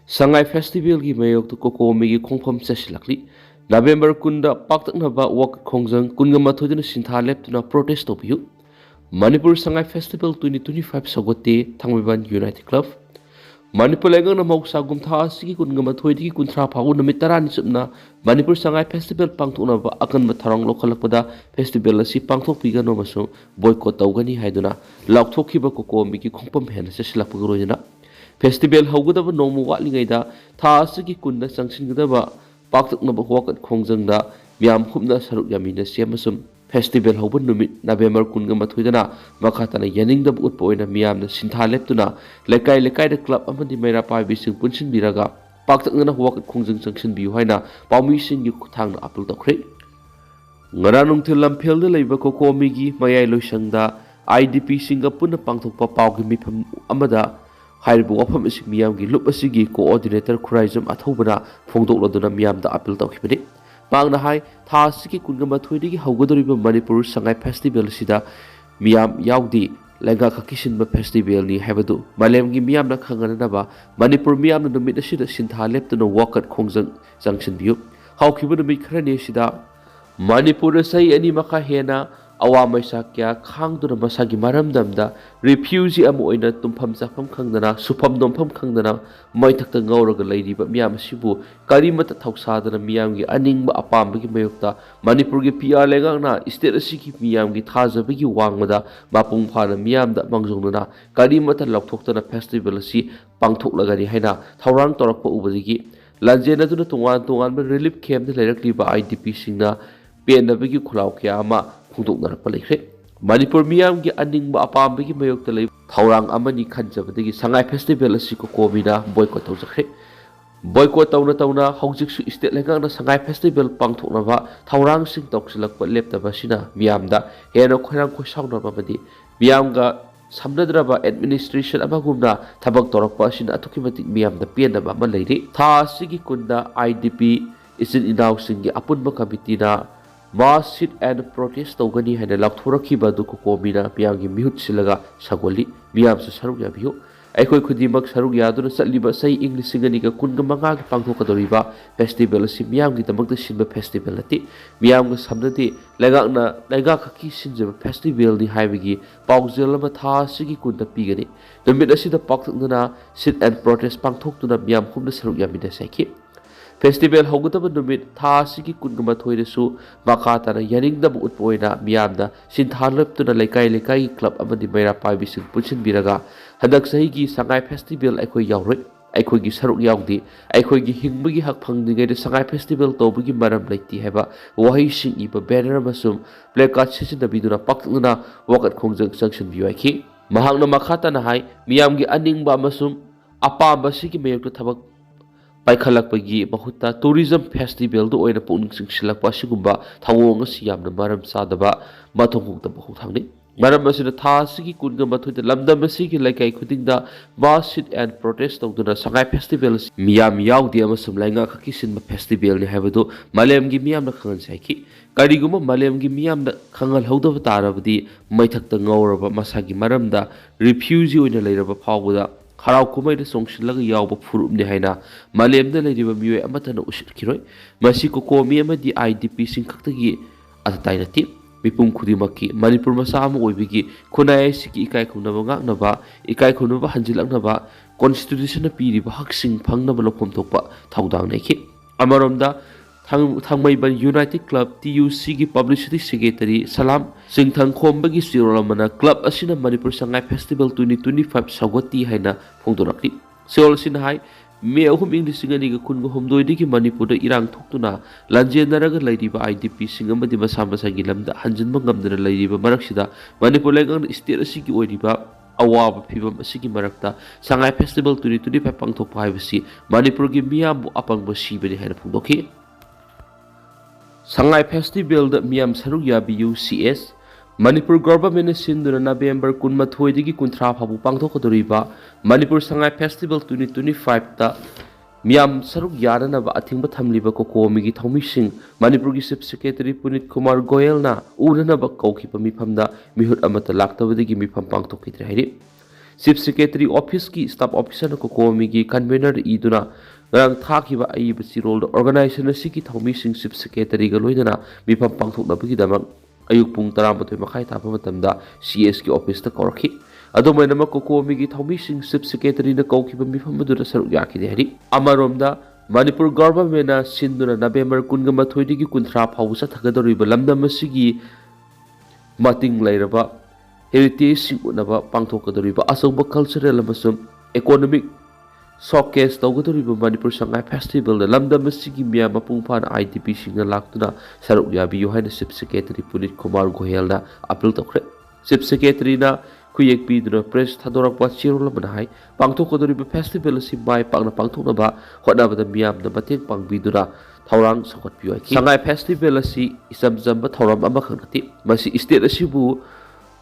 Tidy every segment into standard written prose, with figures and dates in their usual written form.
Sangai Festival gi mayok to Kokomi gi Kongpam Sesilakli. November kunda paktaknaba wak khongjang kunga mathodina sintha leptuna protest topiyu. Manipur Sangai Festival 2025 sagote Thangwiban United Club. Manipur Leingak na mausa gumtha asigi kunga mathoidi kunthra phagu namit tarani supna Manipur Sangai Festival pangthoknaba akanba tharang lokhalakpada festival asi pangthokpiga no maso boycott tawgani haiduna laukthokhiba Kokomi gi Kongpam hena sesilakpa roina. Festival haugadaba nomu watlingaida tha asigi kunna changsingadaba paktaknaba wakat khongjangda miyam khupna saruk yamina semasum festival hauba numit November kunga mathoidana makhatana yaningdaba utpa oina miyamna sintha leptuna lekai lekai da club amadi maira paibi sing punsin biraga paktaknana wakat khongjang changsin biu haina paumi sing gi kuthangna apil tokre ngaranung thil lamphel da leiba Kokomi gi mayai loisangda IDP singa punna pangthokpa paugi mifam amada Haibu wafam isik miyam gi lup asigi coordinator Khuraizam athobana phongdokladuna miyam da appeal tawkhibani pangna hai tha asigi kunga mathoidi gi haugadoriba Manipur Sangai Festival sida miyam yaudi lenga khakisinba festival ni habadu malem gi miyam na khanganaba Manipur miyam na numit asida sintha leptuna wakat khongjang junction biu haukhiba numit kharani sida Manipur sai ani makha hena awamai sakya khangduna masagi maramdamda refugee amu oina tumpham chafam khangdana sufam dompham khandana maithakta ngauraga leiriba miyam asibu karimata thausadana miyamgi aningba apambagi mayokta Manipur gi PR Leingakna state asigi miyamgi thajabagi wangmada mapung phana miyamda mangjongna karimata laukthokna festival asi pangthoklagani haina thaurang torakpa ubadigi lanjena duna tongan tongan relief camp de leirakliba IDP singna penabagi khulaw kya ama khungdoknarapa leikhe Manipur miyamgi aningba apambagi mayokta lei thaurang amani khanjabadagi Sangai Festival asi Kokomina boycott tawjakhe boycott tawna haujiksu state Leingakna Sangai Festival pangthoknaba thaurang sing tawksilakpa leptaba sina miyamda hena khoirang khoisawnaba madi miyamga samnadraba administration amagumna thabak torakpa asina atukimatik miyamda penaba ama leiri tha asigi kunda IDP isin inaw singi apunba committee mass sit and protest tawgani haina lakthorakhiba du Kokomina miyamgi mihut silaga sagoli miyam sa saruk yabiyo aikoi khudimak saruk yaduna satliba sai English singani ga kunga manga gi pangthokadoriba festival si miyamgi damakta sinba festival ati miyamga samnati Leingak khaki sinjaba festival ni haibigi paujel ama tha sigi kunta pigani numit asida pakthakna sit and protest pangthoktuna miyam khumna saruk yamina saiki Festival haugadaba numit tha asigi kunga mathoidasu makhatana yaningdaba utpoina miyamda sinthaleptuna lekai club amadi maira paibi sing punsin biraga hadak sahigi Sangai Festival aikoi yauroi aikoi gi saruk yaudi aikoi gi hingbagi hak phangningai de Sangai Festival tobagi maram leiti heba wahi sing iba banner masum placard sisin dabiduna pakna wakat khongjang sanction biwaiki mahangna makhatana hai miyamgi aningba masum apamba sigi mayokta thabak paikhalakpagi mahutta tourism festival do oina pungning singsilakpa sigumba thawong asi yamna maram sadaba mathongukta bahu thangni maram asina tha asigi kunga mathoida lamdam asigi laikai khudingda mass sit and protest tawduna Sangai Festival miyam yaudi amasum Leingak khakisinba festival ni habadu malemgi miyamna khangan saiki kariguma malemgi miyamna khangal hawdaba tarabadi maithakta ngauraba masagi maramda refugee oina leiraba phawda Harau kumai da songsilaga yawba furubni haina malemda leiriba miyoi amatana usitkiroi masi Kokomi amadi IDP singkhaktagi atatainati mipum khudimaki Manipur masa ama oibigi khunai siki ikai khunaba ngaknaba ikai khunaba hanjilaknaba constitution na piriba haksing phangnaba lokhom thokpa thaudang naiki amaromda Thangmaiban United Club TUC gi Publicity Secretary Salam Singthang Khombagi Sirolamana Club asina Manipur Sangai Festival 2025 sagwati haina phongdorakli Seol sinhai me ahum English singani ga kunga homdoidigi Manipur da irang thoktuna lanjenaraga leiriba IDP singamadi masama gi lamda hanjinba ngamdana leiriba maraksida Manipur Leingak state asigi oiriba awaba phibam asigi marakta Sangai Festival 2025 pangthokpa haibasi Manipur gi miyambu apangba sibani haina phongdokhi Sangai Festival da miyam saruk yabiyu CS Manipur government sinduna November kunmathoidigi kunthra phabu pangthokadoriba Manipur Sangai Festival 2025 ta miyam saruk yaranaba athingba thamliba Kokomi gi thaumising Manipur gi Chief Secretary Punit Kumar Goyal na unanaba kaukhipa mifamda mihut amata laktabadigi mifam pangthokidre hairi Chief Secretary Office ki Staff Officer na Kokomi ki convener iduna ngarang thakiba aiba chirol organization asiki thomi sing Chief Secretary ga loinana mifam pangthokna bagi damang ayuk pung 12 makhai thapa matamda CS ki office ta korki adomaina ma Kokomi ki thomi sing Chief Secretary na kaukiba mifam madura saruk yaki de hari amaromda Manipur government na sinduna November 18 digi 13 phawsa thagadoriba lamdam asigi mating lairaba heritage sing unaba pangthokadoriba asoba cultural amasum economic showcase tawgadoriba Manipur Sangai Festival da lamdam asigi miya mapung phan IDP singa laktuna saruk yabiyo haina Chief Secretary Punit Kumar Gohel na appeal tawkhre Chief Secretary na kuyek piduna press thadorakpa chirol manahai pangthokadoriba festival asi mai pangna pangthoknaba hotnabada miyam na mateng pangbiduna thorang sakotpiyo ki Sangai Festival asi isamjamba thoram ama khanati masi state asibu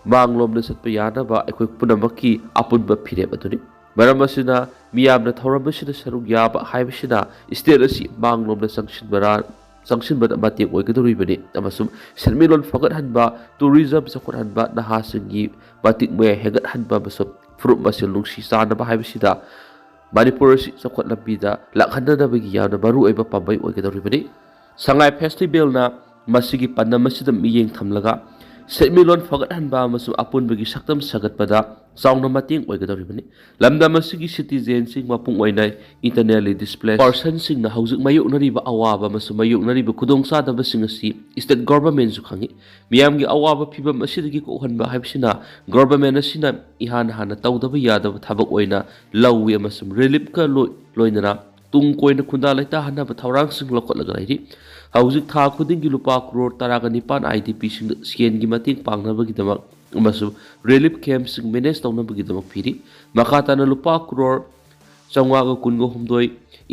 manglom na satpa yanaba akhoi punamaki apunba phireb aduni maram asina miyam na thoram asina saruk yaba haibasina state asi manglom na sangshinba matek oigadoribani amasum sermilon fagat hanba tourism sakot hanba nahasingi matik me hegat hanba basum fruit masil lungsi sanaba haibasida Manipur si sakot labida lakhanna bagi yana baru aiba pambai oigadoribani Sangai Festival na masigi pannamasida miyeng thamlaga Setmilon fagat hanba amasum apun bagi saktam sagatpada saungna mating oigadoribani lamda masigi citizen sing mapung oinai internally displaced person sing na haujik mayuknariba awaba masum mayuknariba khudongsa daba sing asi state government su khangi miyamgi awaba phibam asidagi ko hanba haibsina government asina ihan hana tawdaba yadaba thabak oina lawi amasum relief ka loinana tung koina khunda laita hanaba thawrang sing lokotlaga lairi haujik tha khudingi lupa crore taraga nipan IDP sing sien gi mating pangnabagi damak amasum relief camp sing manage tawnabagi damak phiri makata na lupa crore changwaga kungo humdoi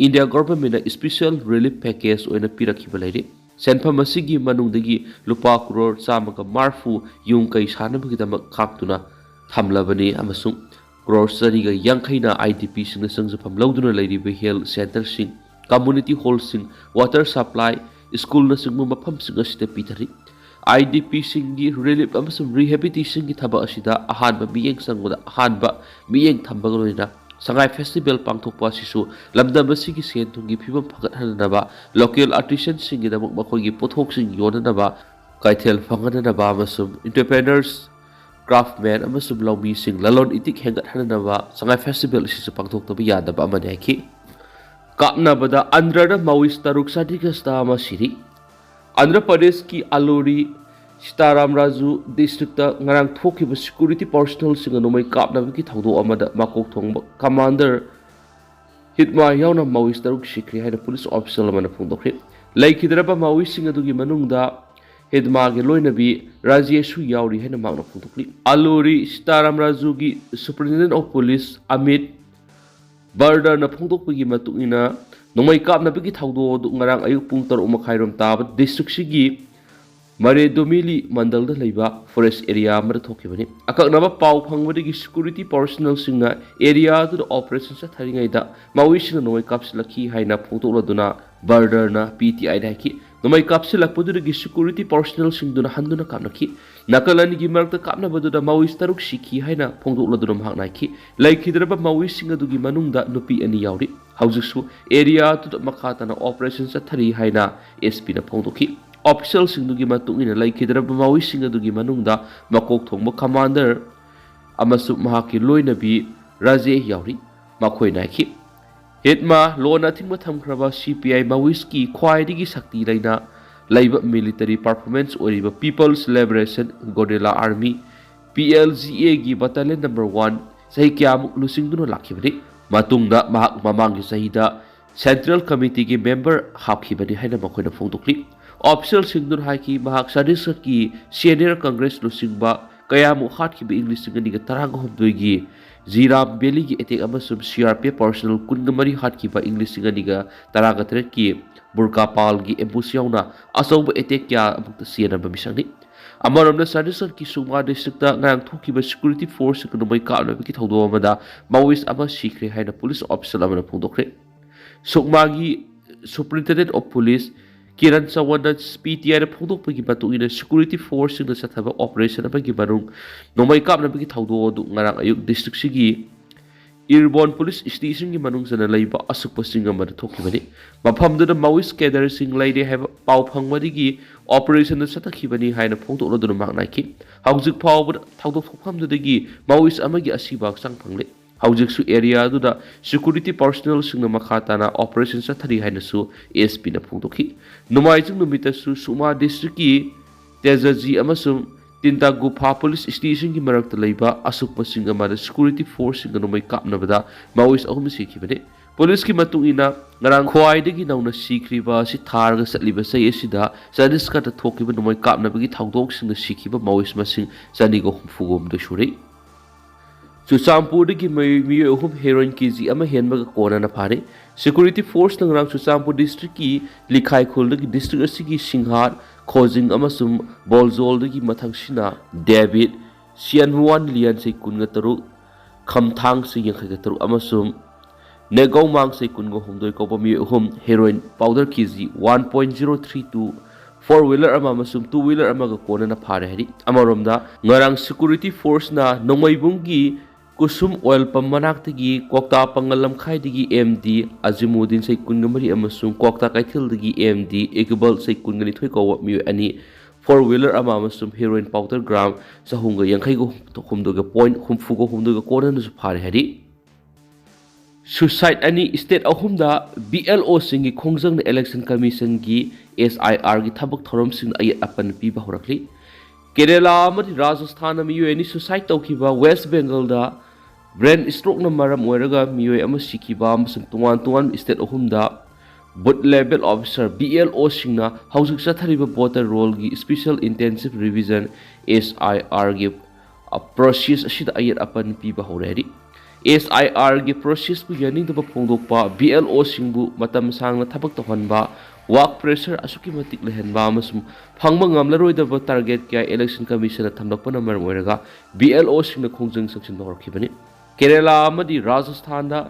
India government na special relief package oina pirakhiba lairi senpham asigi manungdagi lupa crore chamaga marfu yung kai sanabagi damak khaktuna thamlabani amasum crore sariga yangkhaina IDP sing na sangjapam lawduna lairiba health center sing community hall sing water supply school na sing mafam sing asida pitari IDP singi relief amasum rehabilitation gi thaba asida ahanba miyeng sangboda ahanba miyeng thambaga loina Sangai Festival pangthokpa sisu lamdam asigi senthungi phibam phagat hanaba local artisans singi damak makhoi pothok sing yonanaba kaithel phanganaba amasum entrepreneurs craftsmen amasum lawmi sing lalon itik hengat hanaba Sangai Festival sisu pangthokta yadaba amane ki kapnabada Andhra Maoist taruk sadigasta masiri Andhra Pradesh ki Alori Sitaram Raju district ngarang thokiba security personnel singa nomai kapnabaki thawdo amada makok thongba commander hitma yauna Maoist taruk sikri haina police officer amana phongdokre laikhidraba Maoist singa dugi manungda hitma ge loinabi Rajeshu yauri haina makna phongdokli Alori Sitaram Raju gi superintendent of police Amit Barda na phongdokpagi matungina nomai kapnabagi thawdo du ngarang ayuk pung 3:30 taba district sigi Mare Domili Mandal da leiba forest area amada thokibani akaknaba pau phangbadagi security personnel singna area du operation sa tharingai da mawisina nomai kapsilaki haina phongtokladuna Barda na PTI da ki nomai kapsilakpadudagi security personnel singduna handuna kapnaki nakalani gi marakta kapnabaduda mawis taruk siki haina phongtokladuna mahaknai ki laikhidraba mawis singa dugi manungda nupi ani yauri haujiksu area tu makhatana operation sa thari haina SP na phongtoki official singdugi matungina laikhidraba mawis singa dugi manungda makok thongba commander amasu mahaki loinabi Raje yauri makhoi naiki Hitma lona thingma thamkhraba CPI mawis ki khwaidigi sakti laina laiba military performance oriba People's Liberation Guerrilla Army PLGA gi battalion number 1 sahi kyamuk lusingduna lakhibani matungda mahak mamangi sahida Central Committee gi member hapkhibani haina makoina phongdokli official singdur haiki mahak sadis ki senior congress lusingba kayamu hatkhiba English singani ga taranga hobdoigi Ziram Beli gi etek amasum CRP personal kungamari hatkiba English singani ga taraga threat ki burka pal gi embusiauna asoba etek kya amukta siena bamisangni amaramna sadisar ki suma district ta ngang thokiba security force economic ka na ki thawdo amada mawis ama sikre haina police officer amana phongdokre sukma gi superintendent of police Kiran Sawana PTI na phongdokpagi matuina security force na sathaba operation apagi manung nomai kapna pagi thaudo du ngarang ayuk district sigi Irborn Police Station ki manung sana laiba asukpa singa mad thokibani mafamda Maoist cadre sing laide have pau phangmadigi operation na satakhibani haina phongdokna du maknaiki haujik phawbud thawdok thokhamda dagi Maoist amagi asibak sang phangle haujik su area du da security personnel singna makhatana operation sathari haina su ASP na phongdokhi numaijing numita su Suma district ki Tezaji amasum Tinta Gupa Police Station ki marakta laiba asukpa singa mada security force singa nomai kapnabada Maoist ahum sikhibane police ki matungina ngarang khwaidagi nauna sikriba si tharga satliba sai asida sadiska ta thokiba nomai kapnabagi thawdok singa sikhiba Maoist masing sanigo humfugom de shuri Ccpur dagi Miyoi ahum heroin kg ama henbaga kona na phare security force nangrang Ccpur district ki likhai khul dagi district asigi singhat Khojing amasum bolzol dagi mathangsina David Sianwan lian sei kunga taru khamthang sei yankhaga taru amasum negau mang sei kunga humdoi kopa Miyoi ahum heroin powder kg 1.032 four-wheeler ama amasum two-wheeler ama ga kona na phare hari amaromda ngarang security force na nongaibunggi Kusum oil pump manaktagi Kokta Pangalam Khaidigi MD Azimuddin sei kungamari amasung Kokta Kaithildagi MD Equable sei kungani thoikawa Miyoi ani four-wheeler ama amasum heroin powder gram sahunga yankhai go humdoga point humfugo humdoga kona na su phare hari Suicide ani state ahumda BLO singi khongjang na election commission gi SIR gi thabak thorom sing ayat apan pi ba horakli Kerala amati Rajasthan Miyoi ani suicide tawkiba West Bengal da brain stroke na maram oiraga Miyoi ama sikiba amasum tungan state ahumda boot level officer BLO singna haujik sathariba voter roll gi special intensive revision SIR gi process asida ayat apan pi ba horari SIR gi process bu yaning da phongdokpa BLO singbu matam sangna thabak tohanba work pressure asuki matik lehenba amasum phangma ngamlaroi da target kya election commission thamlakpa na maram oiraga BLO singna khongjang section ba horkhibani Kerala amadi Rajasthan da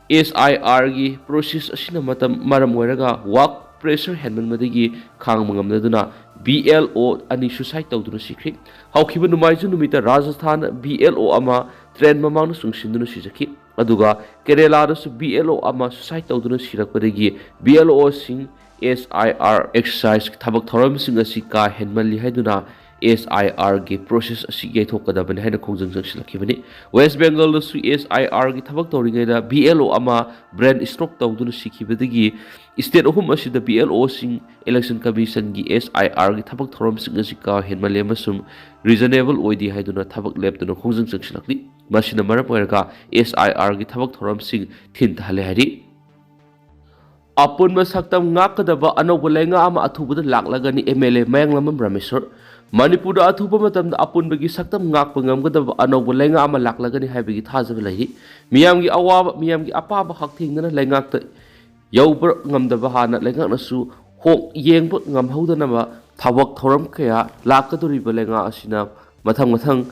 SIR gi process asina matam maram oiraga work pressure handle madigi khang mangamnaduna BLO ani suicide tawduna sikri hawkhiba numaiju numita Rajasthan BLO ama train mamang sungsinduna sijaki aduga Kerala da su BLO ama suicide tawduna sirakpadagi BLO sing SIR exercise thabak thoram sing asi ka henmali haiduna SIR gi process asi ge thokadabani haina khongjang jangsilakibani West Bengal da su SIR gi thabak tawringai da BLO ama brain stroke tawduna sikhibadagi state ahum asi da BLO sing election commission gi SIR gi thabak thoram sing asi ka henmali amasum reasonable oidi haiduna thabak leptuna khongjang jangsilakli masina maram oiraga SIR gi thabak thoram sing thin thale hari apun masaktam ngakadaba Anouba Leingak ama athubada laklagani MLA Mayanglamam Rameswar Manipur da athuba matamda apun bagi saktam ngakpa ngamgadaba Anouba Leingak ama laklagani haibagi thajaba lairi miyamgi awaba miyamgi apaba hakthengdana Leingakta yaubar ngamdaba hana Leingak nasu hok yengba ngamhaudanaba thabak thoram kaya lakadoriba Leingak asina mathang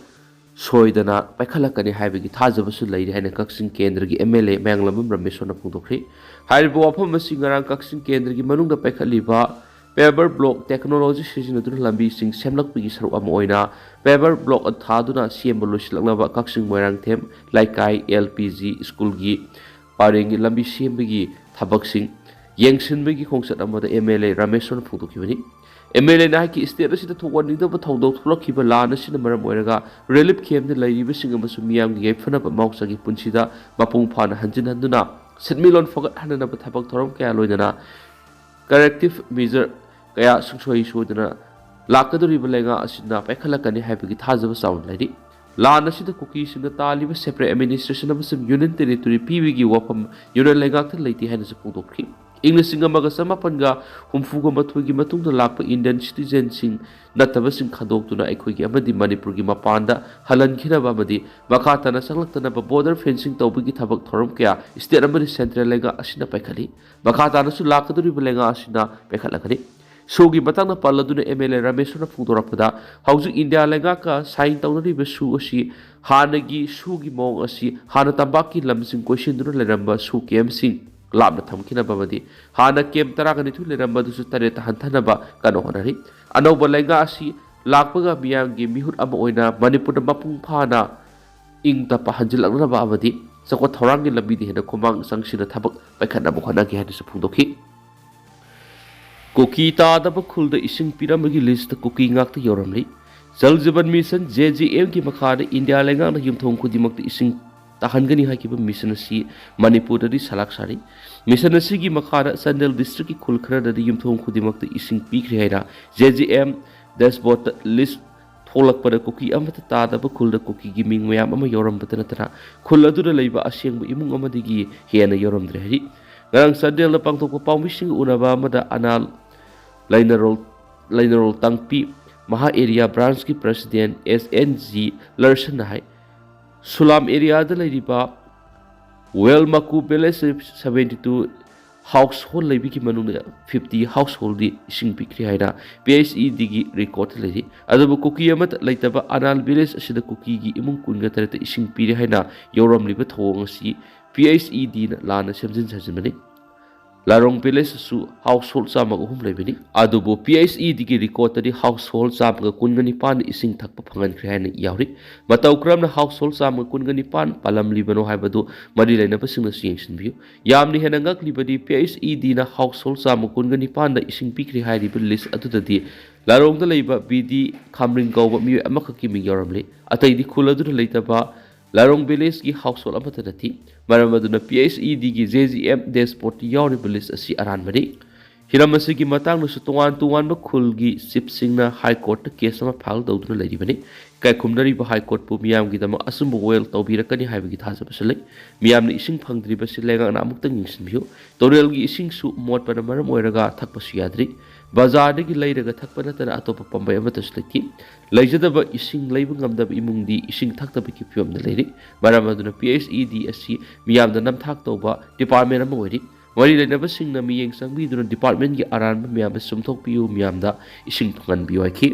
soidana paikhalakani haibagi thajabasu lairi haina Kaksin Kendra gi MLA Mayanglamam Rameswar na phongdokri hairiba wafam asi ngarang Kaksin Kendra gi manungda paikhaliba paper block technology sijinaduna lambi sing semlakpigi saru ama oina paper block athaduna siemba loisilaknaba Kaksin Moirang Them Laikai LPG school gi parengi lambi siembagi thabak sing yengsinbagi khongsat amada MLA Rameswar na phongdokibani MLA na ki state asida thokwanidaba thawdok thulakhiba lan asina maram oiraga relief camp na lairiba sing amasu miyam gi yaifanaba mausagi punsida mapung phana hanjin handuna setmilon fogat hanana thabak thoram kaya loidana corrective measure kaya sungsoi sodana lakadoriba Leingak asina paikhalakani haibagi thajaba sound lairi lan asida Kuki singna taliba separate administration amasum union territory PB gi wafam union Leingak ta leiti haina se phongdokhi English amaga samapanga humfuga mathugi matungda lakpa Indian citizen sing nataba sing khadokuna aikhoigi amadi Manipur gi mapanda halankhiraba amadi makhatana sanglakna ba border fencing tawbigi thabak thorom kya state amadi central Leingak asina paikhali makhatana su lakadoriba Leingak asina paikhalakani Sogi matangna paladuna MLA Rameswar na phongdorakpada haujuk India Leingak ka sign tawnariba su asi hanagi sugi mong asi hana tambaki lamsing question duna leramba su KM sing लापना थमखिनबदी हाना केम तरागनि थु लेरमदुसु तरे हंथनबा कनो honorary अनौबा लेंगा असि लापगा मियांगी मिहुत अमा ओइना मणिपुर मपुंग फाना इंग तपा हंजिलकनबा अबदी सको थौरांगी लंबीदि हेना खुमांग संगसिना थबक पैखनबा होनागी हादिसु फुंदोखि कुकी तादबा खुलदा इसिंग पिरमगी लिस्ट कुकी ngakta yoramli जल जीवन मिशन JGM की मखादा इंडिया लेंगा युमथोंग खुदिमक्ता इसिंग ताहनगनी हाकिबा मिशन असि मणिपुरदि सलाक सारी मिशन असिगी मखादा संदल डिस्ट्रिक्ट की खुलखरदि युमथोंग खुदिमक्ता इसिंग पीख्रे हैरा JGM डैशबोर्ड लिस्ट थोलकपदा कुकी अमता तादबा खुलदा कुकी की मिंग मयाम अमा योरमबता नतरा खुल अदुदा लैबा असेंग इमुंग अमदिगी हेना योरमद्रे हरि ngarang संदेल पांगथोकपा पाउमिसिंग उनाबा अमदा अनाल लाइनरोल तंगपी महा एरिया ब्रांच की प्रेसिडेंट SNG लर्सन है सुलाम एरिया लेरिबा वेल मकू विलेज 72 हाउस होल्ड लेबी की मनुंग 50 हाउस होल्ड दी इसिंग पिक्री हैना PHED की रिकॉर्ड लेरी अदब कुकी अमत लेतबा अनाल विलेज असिदा कुकी की इमुंग कुनगा तरते इसिंग पिरे हैना योरमलिबा थोंग असि PHED ना लाना सेमजिन सजिनबनी लारोंग विलेज सु हाउस होल्ड चामग अहुम लेबनी अदुबो PHED की रिकॉर्ड तदी हाउस होल्ड चामग कुनगनि पान इसिंग थकप फंगनख्रे हैना यावरी मतौ क्रमना हाउस होल्ड चामग कुनगनि पान पालमलिबनो हाइबदु मरि लेनबसिंग सिंगसिनबियु यामनि हेना ngakliबदि PHED ना हाउस होल्ड चामग कुनगनि पान दा इसिंग पिक्रि हाइरिब लिस्ट अदुददि लारोंग दा लेबा BD खामरिंग गौबा मिय अमखकि मिंग यावरमले अतैदि खुलदु लेतबा लारोंग विलेज की हाउस होल्ड अमत नथि मरम अदुना PHED की JGM डैशबोर्ड यावरिब लिस्ट असि अरानबदि हिरम असिगी मतंग नुसु तुवान खुलगी चिपसिंगना हाई कोर्ट केस अमा फाइल तौदुना लेरिबनि कायखुमनरिबा हाई कोर्ट पु मियामगिदम असुंब वेल तौबिरकनि हाइबगी थाजबसले मियामनि इसिंग फंगद्रिबसि लेंगाना अमुक्तंग निंसिनबियो तोरेलगी इसिंग सु मोटपना मरम ओइरगा थकपसु याद्रि बाजारदगी लैरगा थकप नतना अतोप पंबय अमतस लेति लैजदबा इसिंग लैब ngamdab इमुंगदी इसिंग थकतबकी फियमदा लेरि मरम अदुना PHED असि मियामदा नमथाक तौबा डिपार्टमेंट अमा ओइरि वरी लेनबसिंगना मियेंग संगबिदुना डिपार्टमेंट की अरानबा मियाम सुमथोकपियु मियामदा इसिंग फंगनबियो आखि